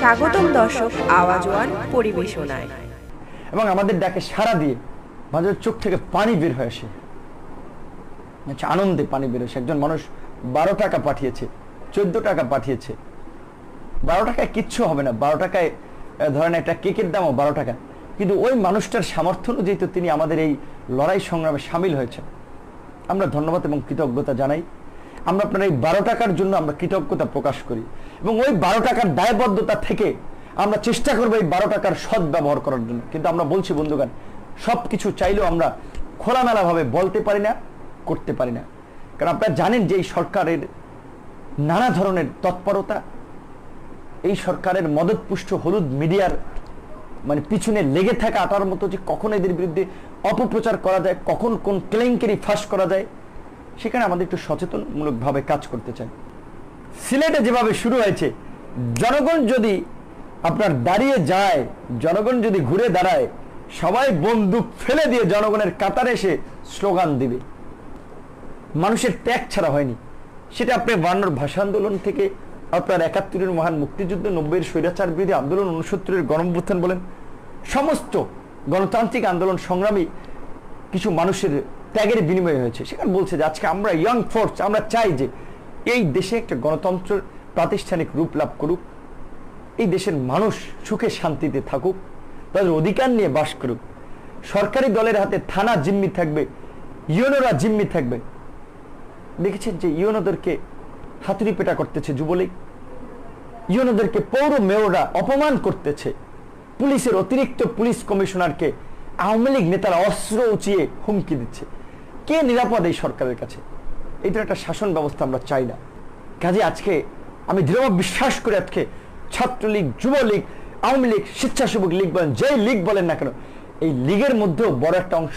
স্বাগতম দর্শক আওয়াজ ওয়ান পরিবেশনায়। এবং আমাদের ডাকে সাড়া দিয়ে মাঝে চোখ থেকে পানি বের হয়ে আসে, আনন্দে পানি বের হয়েছে। একজন মানুষ 12 টাকা পাঠিয়েছে, 14 টাকা পাঠিয়েছে। 12 টাকায় কিচ্ছু হবে না, 12 টাকায় ধরেন একটা কেকের দামও 12 টাকা, কিন্তু ওই মানুষটার সামর্থ্য অনুযায়ী তো তিনি আমাদের এই লড়াই সংগ্রামে সামিল হয়েছেন। আমরা ধন্যবাদ এবং কৃতজ্ঞতা জানাই। আমরা আপনার এই 12 টাকার জন্য আমরা কৃতজ্ঞতা প্রকাশ করি এবং ওই 12 টাকার দায়বদ্ধতা থেকে আমরা চেষ্টা করবো এই 12 টাকার সৎ ব্যবহার করার জন্য। কিন্তু আমরা বলছি বন্ধুগণ, সব কিছু চাইলেও আমরা খোলামেলাভাবে বলতে পারি না, করতে পারি না। কারণ আপনারা জানেন যে এই সরকারের নানা ধরনের তৎপরতা, এই সরকারের মদতপুষ্ট হলুদ মিডিয়ার পিছনে লেগে থাকা আটার মতো, যে কখন এদের বিরুদ্ধে অপপ্রচার করা যায়, কখন কোন কেলেঙ্কারি ফাঁস করা যায়, সেখানে আমাদের একটু সচেতনমূলকভাবে কাজ করতে চাই। সিলেটে যেভাবে শুরু হয়েছে, জনগণ যদি আপনার দাঁড়িয়ে যায়, জনগণ যদি ঘুরে দাঁড়ায়, সবাই বন্দুক ফেলে দিয়ে জনগণের কাতারে এসে স্লোগান দিবে। মানুষের ত্যাগ ছাড়া হয়নি। সেটা আপনি 52 ভাষা আন্দোলন থেকে আপনার 71-এর মহান মুক্তিযুদ্ধ, 90-এর স্বৈরাচার বিরোধী আন্দোলন, 69-এর গণঅভ্যুত্থান বলেন, সমস্ত গণতান্ত্রিক আন্দোলন সংগ্রামী কিছু মানুষের ত্যাগের বিনিময় হয়েছে। সেখানে বলছে যে আজকে আমরা ইয়াং ফোর্স, আমরা চাই যে এই দেশে একটা গণতন্ত্রের প্রাতিষ্ঠানিক রূপ লাভ করুক, এই দেশের মানুষ সুখে শান্তিতে থাকুক, তাদের অধিকার নিয়ে বাস করুক। সরকারি দলের হাতে থানা জিম্মি থাকবে, ইউনোরা জিম্মি থাকবে। দেখেছেন যে ইউনোদেরকে হাতুড়ি পেটা করতেছে যুবলীগ, ইউনোদেরকে পৌর মেয়ররা অপমান করতেছে, পুলিশের অতিরিক্ত পুলিশ কমিশনারকে আওয়ামী লীগ নেতারা অস্ত্র উঁচিয়ে হুমকি দিচ্ছে। কে নিরাপদ এই সরকারের কাছে? এটা একটা শাসন ব্যবস্থা আমরা চাই না। কাজে আজকে আমি দৃঢ় বিশ্বাস করি, আজকে ছাত্রলীগ, যুবলীগ, আওয়ামী লীগ, স্বেচ্ছাসেবক লীগ বলেন, যেই লীগ বলেন না কেন, এই লীগের মধ্যেও বড় একটা অংশ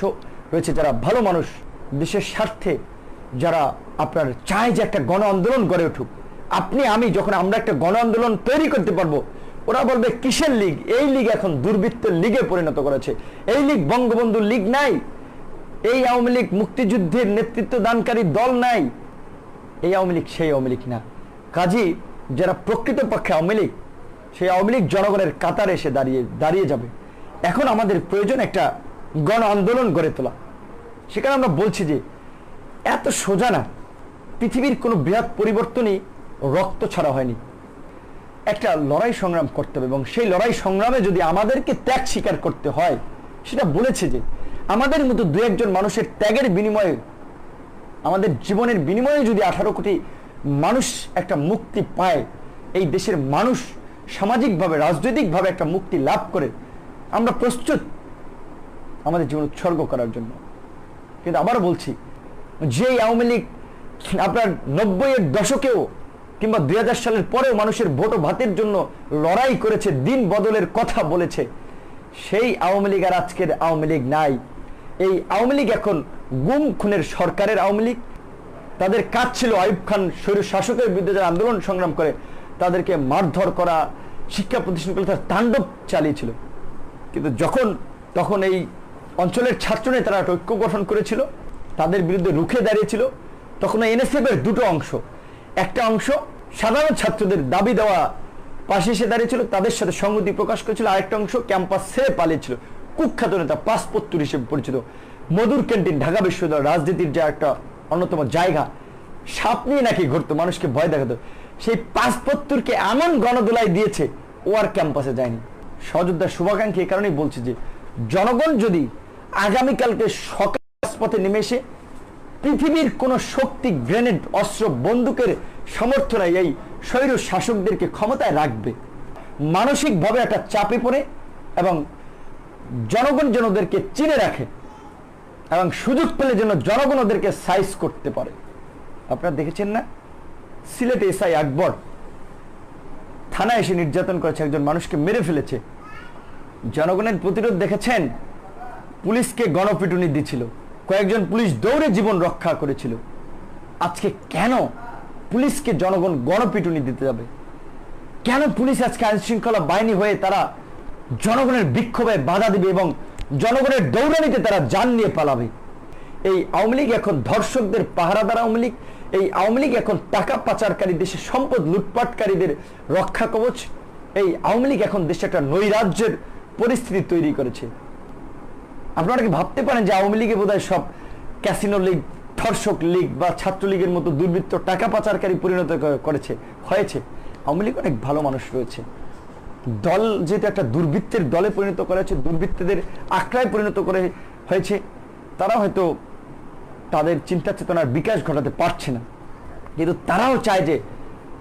রয়েছে যারা ভালো মানুষ, দেশের স্বার্থে যারা আপনার চায় যে একটা গণ আন্দোলন গড়ে উঠুক। আপনি আমি যখন আমরা একটা গণ আন্দোলন তৈরি করতে পারবো, ওরা বলবে কিসের লীগ? এই লীগ এখন দুর্বৃত্তের লীগে পরিণত করেছে। এই লীগ বঙ্গবন্ধুর লীগ নাই, এই আওয়ামী লীগ মুক্তিযুদ্ধের নেতৃত্ব দানকারী দল নাই, এই আওয়ামী লীগ সেই আওয়ামী লীগ না। কাজী যারা প্রকৃতপক্ষে আওয়ামী লীগ, সেই আওয়ামী লীগ জনগণের কাতারে এসে দাঁড়িয়ে যাবে। এখন আমাদের প্রয়োজন একটা গণ আন্দোলন গড়ে তোলা। সেখানে আমরা বলছি যে এত সোজা না, পৃথিবীর কোনো বৃহৎ পরিবর্তনই রক্ত ছাড়া হয়নি। একটা লড়াই সংগ্রাম করতে হবে এবং সেই লড়াই সংগ্রামে যদি আমাদেরকে ত্যাগ স্বীকার করতে হয়, সেটা বলেছে যে আমাদের মতো 2-1 মানুষের ত্যাগের বিনিময়ে, আমাদের জীবনের বিনিময়ে যদি 18 কোটি মানুষ একটা মুক্তি পায়, এই দেশের মানুষ সামাজিকভাবে, রাজনৈতিকভাবে একটা মুক্তি লাভ করে, আমরা প্রস্তুত আমাদের জীবন উৎসর্গ করার জন্য। কিন্তু আবারও বলছি, যে আওয়ামী লীগ আপনার 90-এর দশকেও কিংবা 2000 সালের পরেও মানুষের ভোট ও ভাতের জন্য লড়াই করেছে, দিন বদলের কথা বলেছে, সেই আওয়ামী লীগ আর আজকের আওয়ামী লীগ নাই। এই আওয়ামী লীগ এখন গুম খুনের সরকারের আওয়ামী লীগ। তাদের কাজ ছিল আইয়ুব খান স্বৈর শাসকের বিরুদ্ধে যারা আন্দোলন সংগ্রাম করে তাদেরকে মারধর করা, শিক্ষা প্রতিষ্ঠানগুলো তার তাণ্ডব চালিয়েছিল। কিন্তু তখন এই অঞ্চলের ছাত্র নেতারা ঐক্য গঠন করেছিল, তাদের বিরুদ্ধে রুখে দাঁড়িয়েছিল। তখন এনএসএফের দুটো অংশ, একটা অংশ সাধারণ ছাত্রদের দাবি দেওয়া পাশে এসে দাঁড়িয়েছিল, তাদের সাথে সংহতি প্রকাশ করেছিল, আরেকটা অংশ ক্যাম্পাস ছেড়ে পালিয়েছিল। কুখ্যাত নেতা, পাসপত্তর হিসেবে পরিচিত মধুর ক্যান্টিন, ঢাকা বিশ্ববিদ্যালয় রাজনীতির যে একটা অন্যতম জায়গা, সাপ নিয়ে নাকি ঘুরতো, মানুষকে ভয় দেখাতো, সেই পাসপত্তরকে এমন গণদোলাই দিয়েছে, ও আর ক্যাম্পাসে যায়নি। সহযোদ্ধার শুভাকাঙ্ক্ষী এই কারণেই বলছে যে জনগণ যদি আগামীকালকে সকাল রাজপথে নেমে এসে, পৃথিবীর কোন শক্তি, গ্রেনেড, অস্ত্র, বন্দুকের সামর্থ্য নাই এই স্বৈর শাসকদেরকে ক্ষমতায় রাখবে, মানসিকভাবে একটা চাপে পড়ে এবং জনগণ যেন ওদেরকে চিনে রাখে এবং সুযোগ পেলে যেন জনগণ ওদেরকে সাইজ করতে পারে। আপনারা দেখেছেন না, সিলেটে এসআই আকবর থানায় এসে নির্যাতন করেছে, একজন মানুষকে মেরে ফেলেছে। জনগণের প্রতিরোধ দেখেছেন, পুলিশকে গণপিটুনি দিচ্ছিল, কয়েকজন পুলিশ দৌড়ে জীবন রক্ষা করেছিল। আজকে কেন পুলিশকে জনগণ গণপিটুনি দিতে যাবে? কেন পুলিশ আজকে আইন শৃঙ্খলা বাহিনী হয়ে তারা জনগণের বিক্ষোভে বাধা দিবে এবং জনগণের দৌড়ানিতে তারা জান নিয়ে পালাবে? এই আওয়ামী লীগ এখন ধর্ষকদের পাহারাদার আওয়ামী লীগ, এই আওয়ামী লীগ এখন টাকা পাচারকারী, দেশের সম্পদ লুটপাটকারীদের রক্ষা কবচ। এই আওয়ামী লীগ এখন দেশে একটা নৈরাজ্যের পরিস্থিতি তৈরি করেছে। আপনারা কি ভাবতে পারেন যে আওয়ামী লীগে বোধহয় সব ক্যাসিনো লীগ, ধর্ষক লীগ বা ছাত্রলীগের মতো দুর্বৃত্ত টাকা পাচারকারী পরিণত হয়েছে? আওয়ামী লীগ অনেক ভালো মানুষ রয়েছে। দল যেহেতু একটা দুর্বৃত্তের দলে পরিণত করেছে, দুর্বৃত্তদের আখড়ায় পরিণত হয়েছে, তারা হয়তো তাদের চিন্তা চেতনার বিকাশ ঘটাতে পারছে না, কিন্তু তারাও চায় যে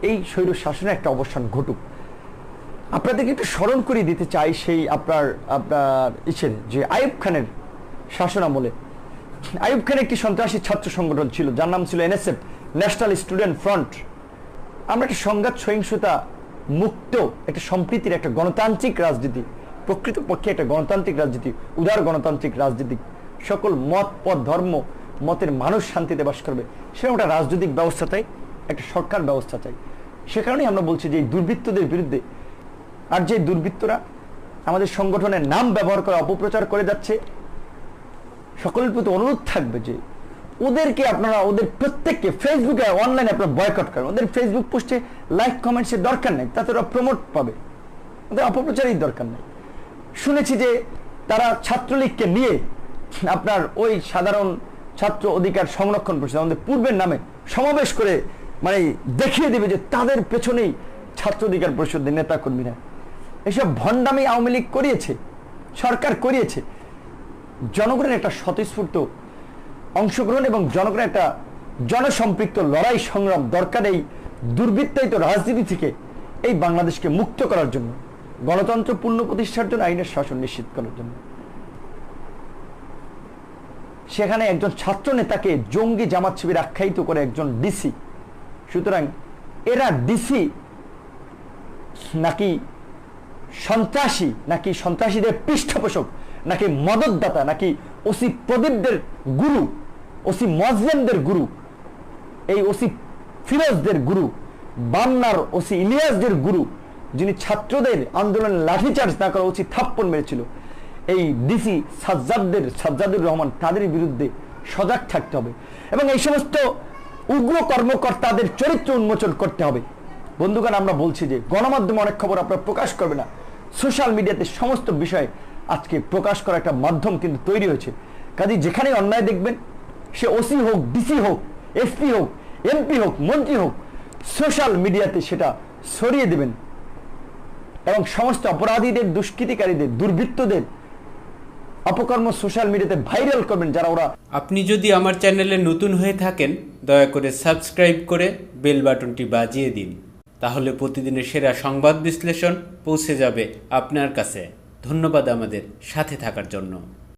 এই স্বৈর শাসনের একটা অবসান ঘটুক। আপনাদেরকে একটু স্মরণ করিয়ে দিতে চাই সেই আপনার যে আইয়ুব খানের শাসনামলে আইয়ুব খান একটি সন্ত্রাসী ছাত্র সংগঠন ছিল যার নাম ছিল এনএসএফ, ন্যাশনাল স্টুডেন্ট ফ্রন্ট। আমরা একটা সংঘাত সহিংসতা মুক্ত একটা সম্প্রীতির একটা গণতান্ত্রিক রাজনীতি, প্রকৃতপক্ষে একটা গণতান্ত্রিক রাজনীতি, উদার গণতান্ত্রিক রাজনীতি, সকল মত পথ ধর্ম মতের মানুষ শান্তিতে বাস করবে সেরকম একটা রাজনৈতিক ব্যবস্থা চাই, একটা সরকার ব্যবস্থা চাই। সে কারণেই আমরা বলছি যে এই দুর্বৃত্তদের বিরুদ্ধে, আর যে দুর্বৃত্তরা আমাদের সংগঠনের নাম ব্যবহার করে অপপ্রচার করে যাচ্ছে, সকলের প্রতি অনুরোধ থাকবে যে ওদেরকে আপনারা, ওদের প্রত্যেককে ফেসবুকে অনলাইনে আপনারা বয়কট করেন। ওদের ফেসবুক পোস্টে লাইক কমেন্টসের দরকার নেই, তাতে ওরা প্রমোট পাবে, ওদের অপপ্রচারের দরকার নেই। শুনেছি যে তারা ছাত্রলীগকে নিয়ে আপনার ওই সাধারণ ছাত্র অধিকার সংরক্ষণ পরিষদ, আমাদের পূর্বের নামে সমাবেশ করে মানে দেখিয়ে দেবে যে তাদের পেছনেই ছাত্র অধিকার পরিষদের নেতা কর্মীরা। এসব ভণ্ডামি আওয়ামী লীগ করিয়েছে, সরকার করিয়েছে। জনগণের একটা স্বতঃস্ফূর্ত অংশগ্রহণ এবং জনগণের একটা জনসম্পৃক্ত লড়াই সংগ্রাম দরকার এই দুর্বৃত্তায়িত রাজনীতি থেকে এই বাংলাদেশকে মুক্ত করার জন্য, গণতন্ত্র পূর্ণ প্রতিষ্ঠার জন্য, আইনের শাসন নিশ্চিত করার জন্য। সেখানে একজন ছাত্র নেতাকে জঙ্গি জামাত শিবির আখ্যায়িত করে একজন ডিসি। সুতরাং এরা ডিসি নাকি সন্ত্রাসী, নাকি সন্ত্রাসীদের পৃষ্ঠপোষক, নাকি মদতদাতা, নাকি ওসি প্রদীপদের গুরু, ওসি মজলেমদের গুরু, এই ওসি ফিরোজদের গুরু, বান্নার ওসি ইলিয়াসদের গুরু, যিনি ছাত্রদের আন্দোলনে লাঠিচার্জ না করা উচিত থাপ্পড় মেরেছিল, এই ডিসি সাজ্জাদুর রহমান, তাদের বিরুদ্ধে সজাগ থাকতে হবে এবং এই সমস্ত উগ্র কর্মকর্তাদের চরিত্র উন্মোচন করতে হবে। বন্ধুগণ, আমরা বলছি যে গণমাধ্যমে অনেক খবর আপনারা প্রকাশ করবে না, সোশ্যাল মিডিয়াতে সমস্ত বিষয় আজকে প্রকাশ করা একটা মাধ্যম কিন্তু তৈরি হয়েছে। কাজে যেখানে অন্যায় দেখবেন, সে ওসি হোক, ডিসি হোক, এসপি হোক, এমপি হোক, মন্ত্রী হোক, সোশ্যাল মিডিয়াতে সেটা ছড়িয়ে দেবেন এবং সমস্ত অপরাধীদের, দুষ্কৃতিকারীদের, দুর্বৃত্তদের অপকর্ম সোশ্যাল মিডিয়াতে ভাইরাল করবেন যারা ওরা। আপনি যদি আমার চ্যানেলে নতুন হয়ে থাকেন, দয়া করে সাবস্ক্রাইব করে বেল বাটনটি বাজিয়ে দিন, তাহলে প্রতিদিনের সেরা সংবাদ বিশ্লেষণ পৌঁছে যাবে আপনার কাছে। ধন্যবাদ আমাদের সাথে থাকার জন্য।